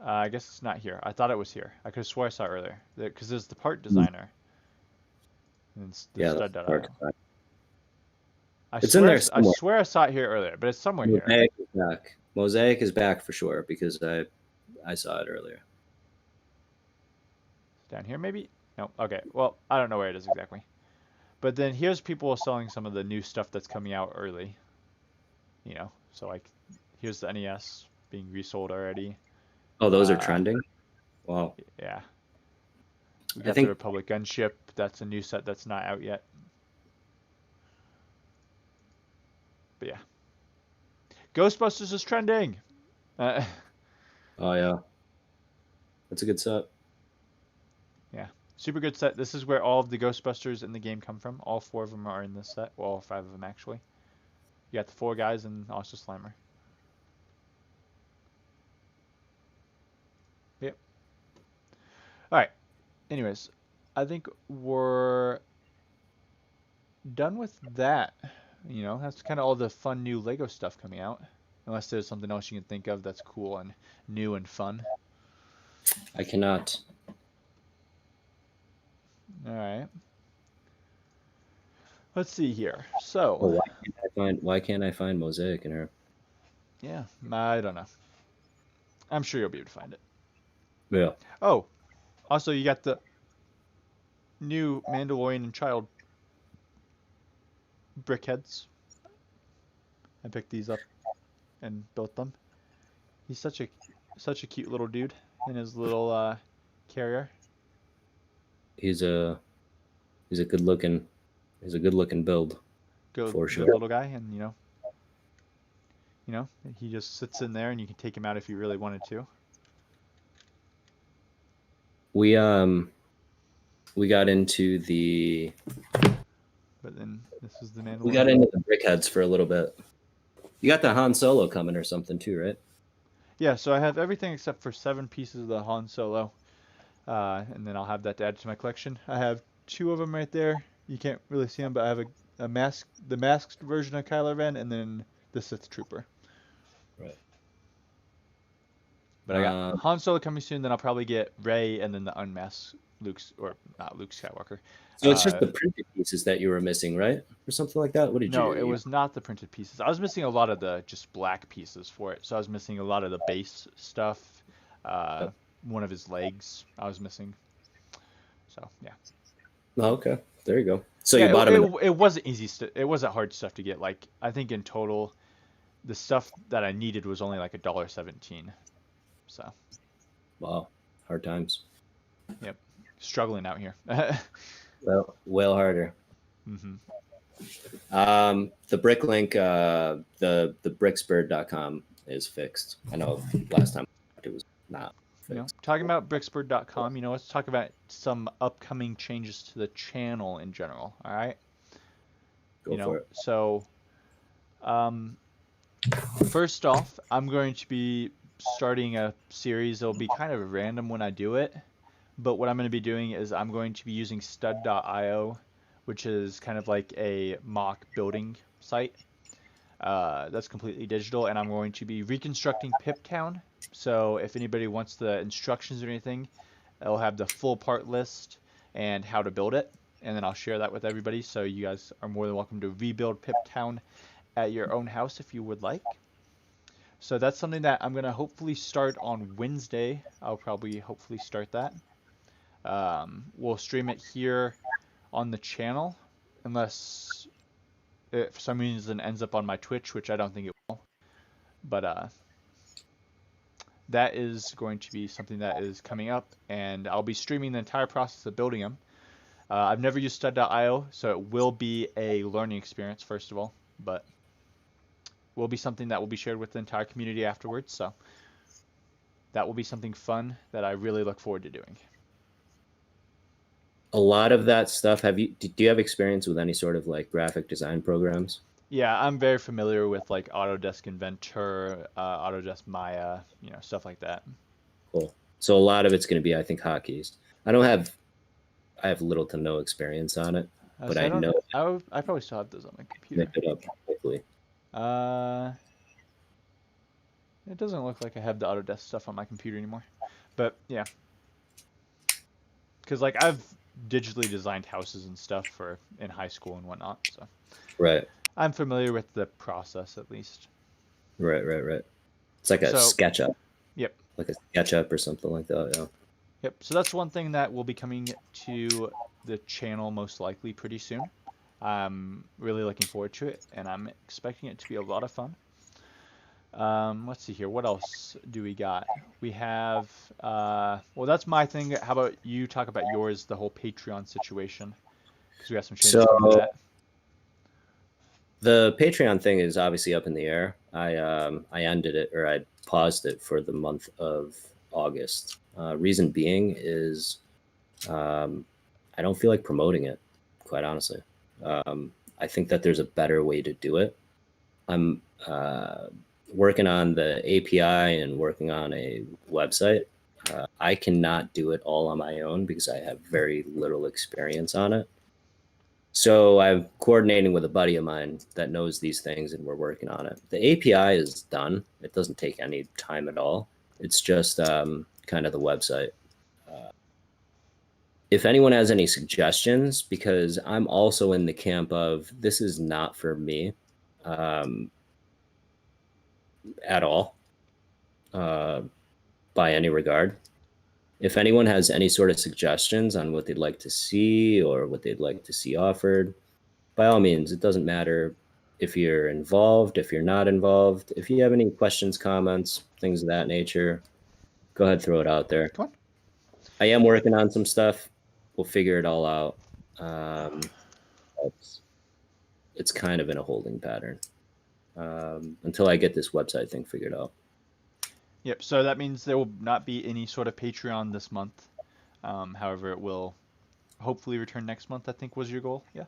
I guess it's not here. I thought it was here. I could have swore I saw it earlier. Because there's the part designer. And it's the Yeah, that's hard to stud.io. find. I It's in swear, there I somewhere. swear I saw it here earlier, but it's somewhere here. Mosaic is back. Mosaic is back for sure because I saw it earlier. Down here, maybe? No. Okay. Well, I don't know where it is exactly. But then here's people selling some of the new stuff that's coming out early. You know, so like here's the NES being resold already. Oh, those are trending. Wow. Yeah. We I got the think Republic Gunship. That's a new set that's not out yet. But yeah. Ghostbusters is trending. Oh yeah, that's a good set. Yeah. Super good set. This is where all of the Ghostbusters in the game come from. All 4 of them are in this set. Well, all 5 of them actually. You got the 4 guys and also Slimer. Yep. All right. Anyways, I think we're done with that. You know, that's kind of all the fun new Lego stuff coming out. Unless there's something else you can think of that's cool and new and fun. I cannot. All right. Let's see here. So, Oh, why can't I find Mosaic in her? yeah, I don't know. I'm sure you'll be able to find it. Yeah. Oh, also you got the new Mandalorian and Child brickheads. I picked these up and built them. He's such a cute little dude in his little carrier. He's a he's a good looking build for Good sure. little guy, and he just sits in there, and you can take him out if you really wanted to. We got into the But then this is the we got Mandalorian. into the brickheads for a little bit. You got the Han Solo coming or something too, right? Yeah, so I have everything except for 7 pieces of the Han Solo, and then I'll have that to add to my collection. I have 2 of them right there. You can't really see them, but I have the masked version of Kylo Ren, and then the Sith Trooper. Right. But I got Han Solo coming soon. Then I'll probably get Rey, and then the unmasked or not Luke Skywalker. So it's just the printed pieces that you were missing, right? Or something like that? What did you No, do? it was not the printed pieces. I was missing a lot of the just black pieces for it. So I was missing a lot of the base stuff. Yep. One of his legs I was missing. So yeah. Oh, okay. There you go. So Yeah, you bought them in it wasn't easy. It wasn't hard stuff to get. Like I think in total, the stuff that I needed was only like $1.17. So. Wow, hard times. Yep, struggling out here. Well harder. Mm-hmm. The Bricklink, the Bricksburg.com is fixed. I know last time it was not fixed. Talking about Bricksburg.com, let's talk about some upcoming changes to the channel in general. All right. Go for it. So, first off, I'm going to be starting a series. It'll be kind of random when I do it, but what I'm going to be doing is I'm going to be using stud.io, which is kind of like a mock building site. That's completely digital, and I'm going to be reconstructing Piptown. So if anybody wants the instructions or anything, I'll have the full part list and how to build it, and then I'll share that with everybody. So you guys are more than welcome to rebuild Piptown at your own house if you would like. So that's something that I'm gonna hopefully start on Wednesday. I'll probably hopefully start that. We'll stream it here on the channel, unless it for some reason ends up on my Twitch, which I don't think it will. But that is going to be something that is coming up, and I'll be streaming the entire process of building them. I've never used stud.io, so it will be a learning experience, first of all, but will be something that will be shared with the entire community afterwards, so that will be something fun that I really look forward to doing. A lot of that stuff, do you have experience with any sort of like graphic design programs? Yeah, I'm very familiar with like Autodesk Inventor, Autodesk Maya, stuff like that. Cool. So a lot of it's going to be, I think, hotkeys. I have little to no experience on it, but I know I probably still have those on my computer. Pick it up quickly. It doesn't look like I have the Autodesk stuff on my computer anymore, but yeah, because like I've digitally designed houses and stuff in high school and whatnot, so right. I'm familiar with the process at least. Right. It's like a SketchUp. Yep. Like a SketchUp or something like that. Yeah. Yep. So that's one thing that will be coming to the channel most likely pretty soon. I'm really looking forward to it, and I'm expecting it to be a lot of fun. Let's see here. What else do we got? We have, well, that's my thing. How about you talk about yours, the whole Patreon situation? Because we got some changes to that. The Patreon thing is obviously up in the air. I ended it, or I paused it for the month of August. Reason being is I don't feel like promoting it, quite honestly. I think that there's a better way to do it. I'm working on the API and working on a website. I cannot do it all on my own because I have very little experience on it. So I'm coordinating with a buddy of mine that knows these things, and we're working on it. The API is done. It doesn't take any time at all. It's just kind of the website. If anyone has any suggestions, because I'm also in the camp of this is not for me at all by any regard. If anyone has any sort of suggestions on what they'd like to see or what they'd like to see offered, by all means, it doesn't matter if you're involved, if you're not involved. If you have any questions, comments, things of that nature, go ahead, throw it out there. Come on. I am working on some stuff. We'll figure it all out. It's kind of in a holding pattern until I get this website thing figured out. Yep, so that means there will not be any sort of Patreon this month. However, it will hopefully return next month, I think was your goal, yeah?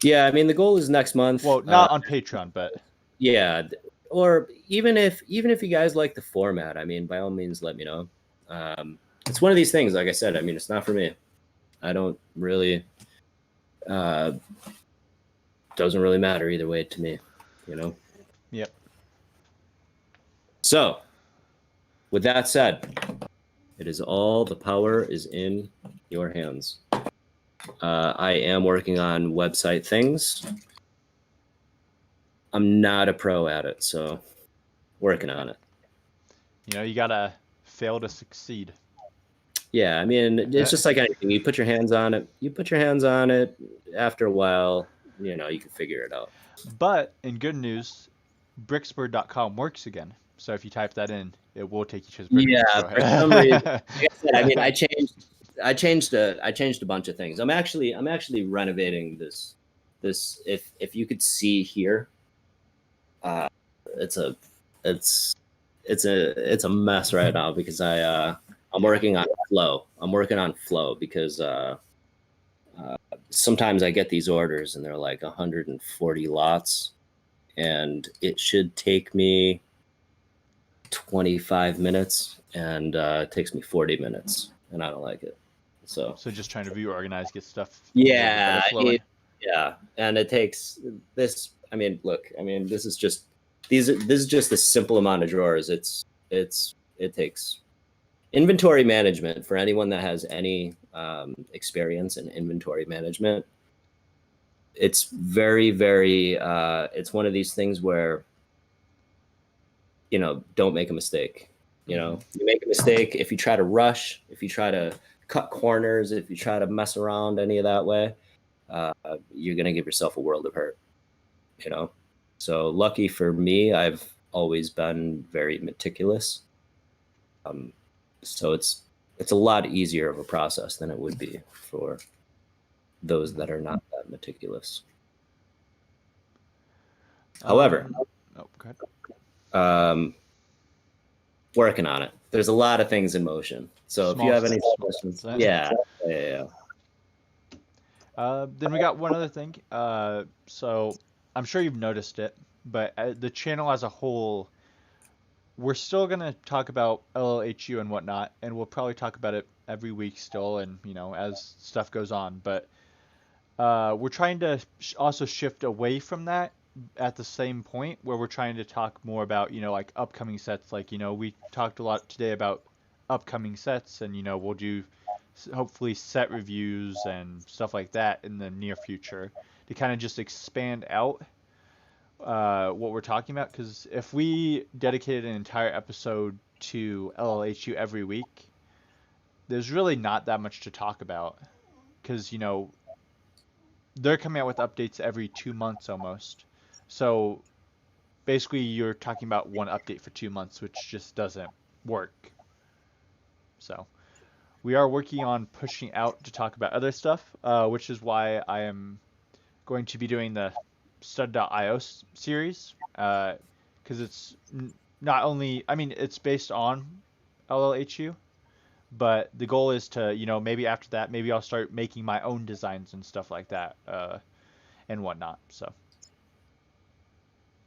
Yeah, I mean, the goal is next month. Well, not on Patreon, but... Yeah, or even if you guys like the format, I mean, by all means, let me know. It's one of these things, like I said, I mean, it's not for me. I don't really... doesn't really matter either way to me, Yep. So... with that said, It is all, the power is in your hands. I am working on website things. I'm not a pro at it, so working on it. You know, you gotta fail to succeed. Yeah, I mean, it's just like anything. You put your hands on it. You put your hands on it. After a while, you know, you can figure it out. But in good news, Bricksburg.com works again. So if you type that in, it will take you to his Brick. Yeah, So, for some reason, like I said, I mean, I changed a bunch of things. I'm actually renovating this. If you could see here, it's a it's a mess right now because I'm working on flow. I'm working on flow because sometimes I get these orders and they're like 140 lots, and it should take me 25 minutes, and it takes me 40 minutes, and I don't like it. So just trying to be organized, get stuff yeah, flowing. yeah, and it takes this. I mean, look, I mean, this is just this is just a simple amount of drawers. It takes inventory management for anyone that has any experience in inventory management. It's very, very. It's one of these things where, you know, don't make a mistake. You know, you make a mistake if you try to rush, if you try to cut corners, if you try to mess around any of that way, you're gonna give yourself a world of hurt. You know, so lucky for me, I've always been very meticulous. So it's a lot easier of a process than it would be for those that are not that meticulous. However, oh, go ahead. Working on it. There's a lot of things in motion. So if you have any questions, yeah. Then we got one other thing. So I'm sure you've noticed it, but the channel as a whole, we're still gonna talk about LLHU and whatnot, and we'll probably talk about it every week still, and you know, as stuff goes on. But we're trying to also shift away from that at the same point where we're trying to talk more about, you know, like upcoming sets. Like, you know, we talked a lot today about upcoming sets, and you know, we'll do hopefully set reviews and stuff like that in the near future to kind of just expand out what we're talking about. Because if we dedicated an entire episode to LLHU every week, there's really not that much to talk about. Because, you know, they're coming out with updates every 2 months almost. So basically, you're talking about one update for 2 months, which just doesn't work. So we are working on pushing out to talk about other stuff, which is why I am going to be doing the stud.io series, because it's not only, I mean, it's based on LLHU, but the goal is to, you know, maybe after that, maybe I'll start making my own designs and stuff like that, and whatnot. So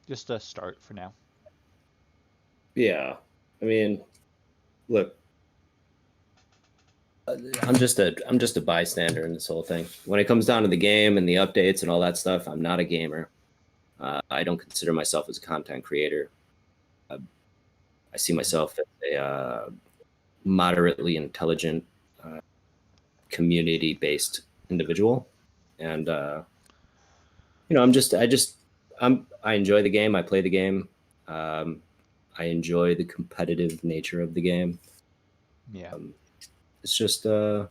just a start for now. Yeah, I mean, look, I'm just a bystander in this whole thing. When it comes down to the game and the updates and all that stuff, I'm not a gamer. I don't consider myself as a content creator. I see myself as a moderately intelligent, community-based individual, and you know, I enjoy the game. I play the game. I enjoy the competitive nature of the game. Yeah. It's just there's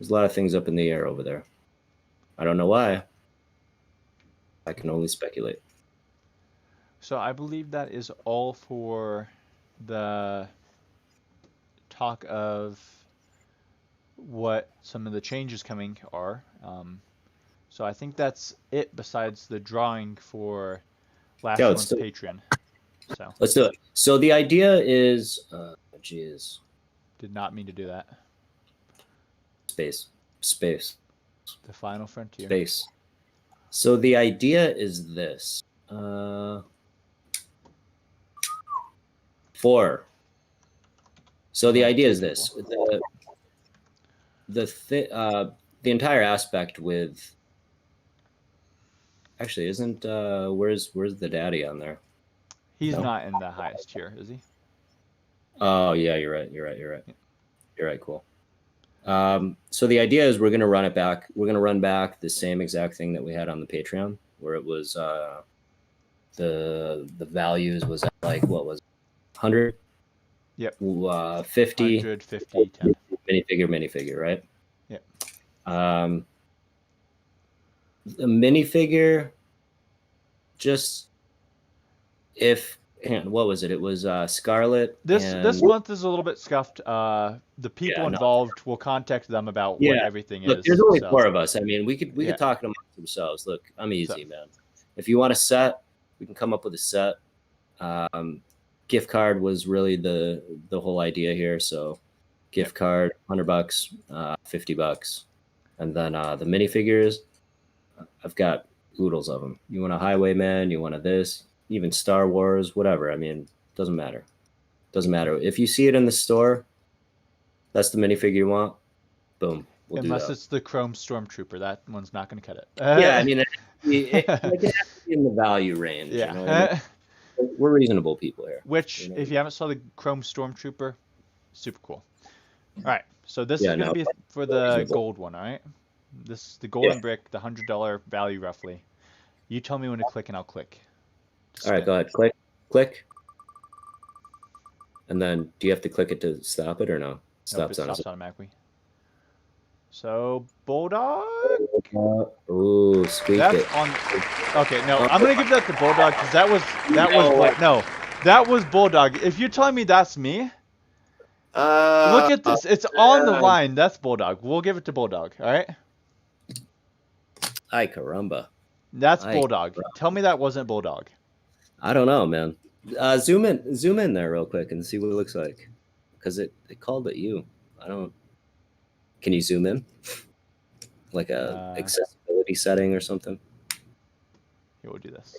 a lot of things up in the air over there. I don't know why. I can only speculate. So I believe that is all for the talk of what some of the changes coming are. So I think that's it besides the drawing for last month's Patreon. So let's do it. So the idea is, geez. Did not mean to do that. Space. The final frontier. Space. So the idea is this. 4. So the idea is this. The entire aspect with, actually, isn't where's the daddy on there? He's not in the highest tier, is he? Oh yeah, you're right. You're right. You're right. You're right. Cool. So the idea is we're gonna run it back. We're gonna run back the same exact thing that we had on the Patreon, where it was the values was at like what was 100, Yep. 50, 150, 10. minifigure, right? Yep. The minifigure, just if and what was it? It was Scarlet This and month is a little bit scuffed. The people yeah, no, involved will contact them about what yeah. everything Look, is. there's only So 4 of us. I mean, we yeah. could talk amongst themselves. Look, I'm So easy, man. If you want a set, we can come up with a set. Gift card was really the whole idea here. So gift card, $100, $50, and then the minifigures. I've got oodles of them. You want a Highwayman? You want a this? Even Star Wars? Whatever. I mean, doesn't matter. Doesn't matter. If you see it in the store, that's the minifigure you want. Boom. We'll do unless that. it's the Chrome Stormtrooper, that one's not going to cut it. Yeah, I mean, it has to be in the value range. Yeah. You know what I mean? We're reasonable people here. Which, You know? if you haven't saw the Chrome Stormtrooper, super cool. All right, so this is Yeah, going to no, be for the reasonable. gold one, all right? This is the golden brick, the $100 value roughly. You tell me when to click and I'll click. All right, go ahead. Click, click. And then do you have to click it to stop it or no? Nope, it Stops on stops it. automatically. So, Bulldog? Ooh, squeak That's it. on. Okay, no, I'm gonna give that to Bulldog because that was Bulldog. If you're telling me that's me, look at this. It's on the line. That's Bulldog. We'll give it to Bulldog. All right. Ay caramba. That's Bulldog. Tell me that wasn't Bulldog. I don't know, man. Zoom in there real quick and see what it looks like, because it called it you. I don't. Can you zoom in? Like a accessibility setting or something? Here, we'll do this.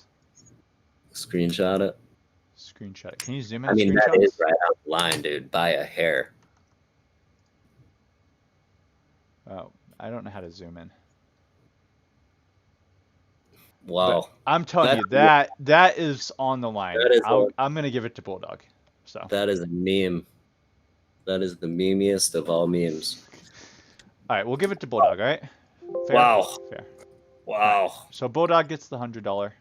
Screenshot it. Screenshot it. Can you zoom in? I mean, that is right on the line, dude. By a hair. Oh, I don't know how to zoom in. Wow. But I'm telling you that is on the line. I'm gonna give it to Bulldog. So that is a meme. That is the memeiest of all memes. All right, we'll give it to Bulldog. All right. Fair? Wow. Fair. Wow. Right. So Bulldog gets the $100.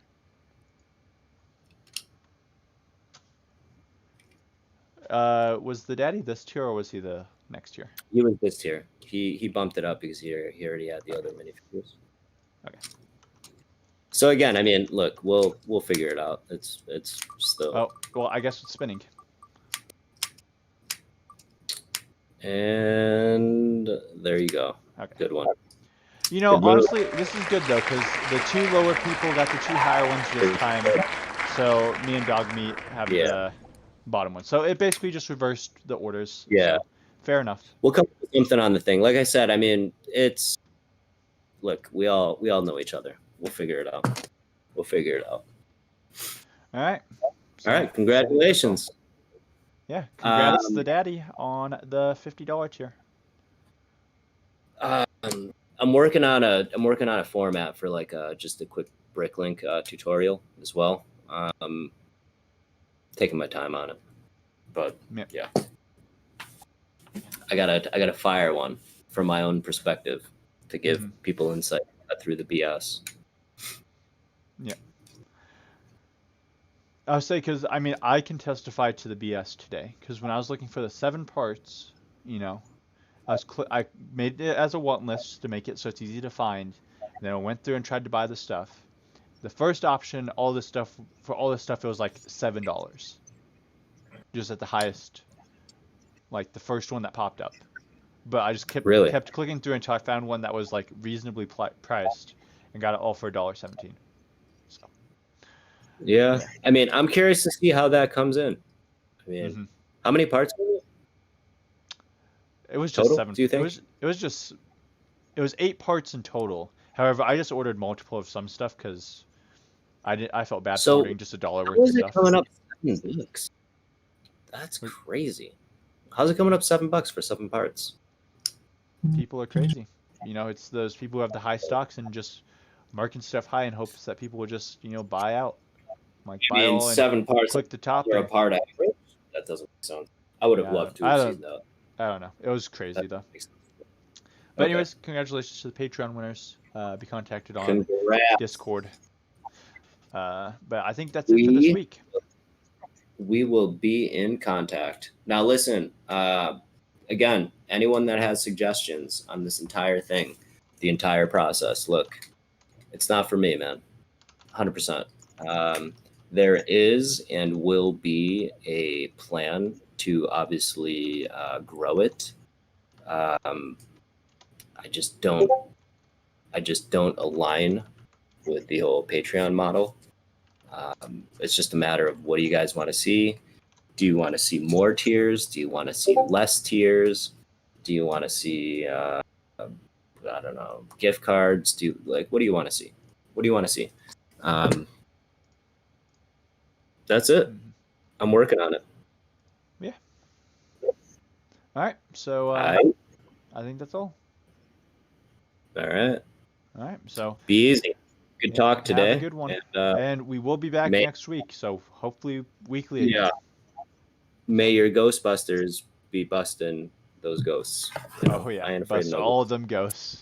Was the daddy this tier or was he the next tier? He was this tier. He bumped it up because he already had the other minifigures. Okay. So again, I mean, look, we'll figure it out. It's still. Oh well, I guess it's spinning. And there you go. Okay. Good one. You know, honestly, this is good though because the 2 lower people got the 2 higher ones this time. So me and Dog Meat have the bottom one. So it basically just reversed the orders. Yeah. So, fair enough. We'll come up with something on the thing. Like I said, I mean, it's. Look, we all know each other. We'll figure it out. We'll figure it out. All right. So, all right. Congratulations. Yeah. Congrats the daddy on the $50 tier. I'm working on a format for like just a quick Bricklink tutorial as well. Taking my time on it, but yeah. I gotta fire one from my own perspective to give people insight through the BS. Yeah. I'll say because I mean I can testify to the BS today because when I was looking for the 7 parts, you know, I made it as a want list to make it so it's easy to find. And then I went through and tried to buy the stuff. The first option, all this stuff it was like $7, just at the highest, like the first one that popped up. But I just kept clicking through until I found one that was like reasonably priced and got it all for $1.17. So. Yeah, I mean, I'm curious to see how that comes in. I mean, how many parts? It was just total, 7. Do you think? It was 8 parts in total. However, I just ordered multiple of some stuff because I felt bad for ordering just $1 worth of stuff. Coming up $7? That's crazy. How's it coming up $7 for 7 parts? People are crazy. You know, it's those people who have the high stocks and just marking stuff high in hopes that people will just, you know, buy out. Like buy all 7 parts click the top. A part average? That doesn't make sense. I would have Yeah, loved to have seen that. I don't know. It was crazy though. Makes sense. But Okay. anyways, congratulations to the Patreon winners. Be contacted on Congrats. Discord. But I think that's it for this week. We will be in contact. Now listen, again, anyone that has suggestions on this entire thing, the entire process, look, it's not for me, man. 100%. There is and will be a plan to obviously grow it. I just don't align with the whole Patreon model. It's just a matter of what do you guys want to see? Do you want to see more tiers? Do you want to see less tiers? Do you want to see I don't know, gift cards? What do you want to see? What do you want to see? That's it. I'm working on it. Yeah. All right. So I think that's all. All right. All right. So be easy. Good talk today. Have a good one. And we will be back next week. So hopefully weekly again. Yeah. May your Ghostbusters be busting those ghosts. Oh yeah. Bust all of them ghosts.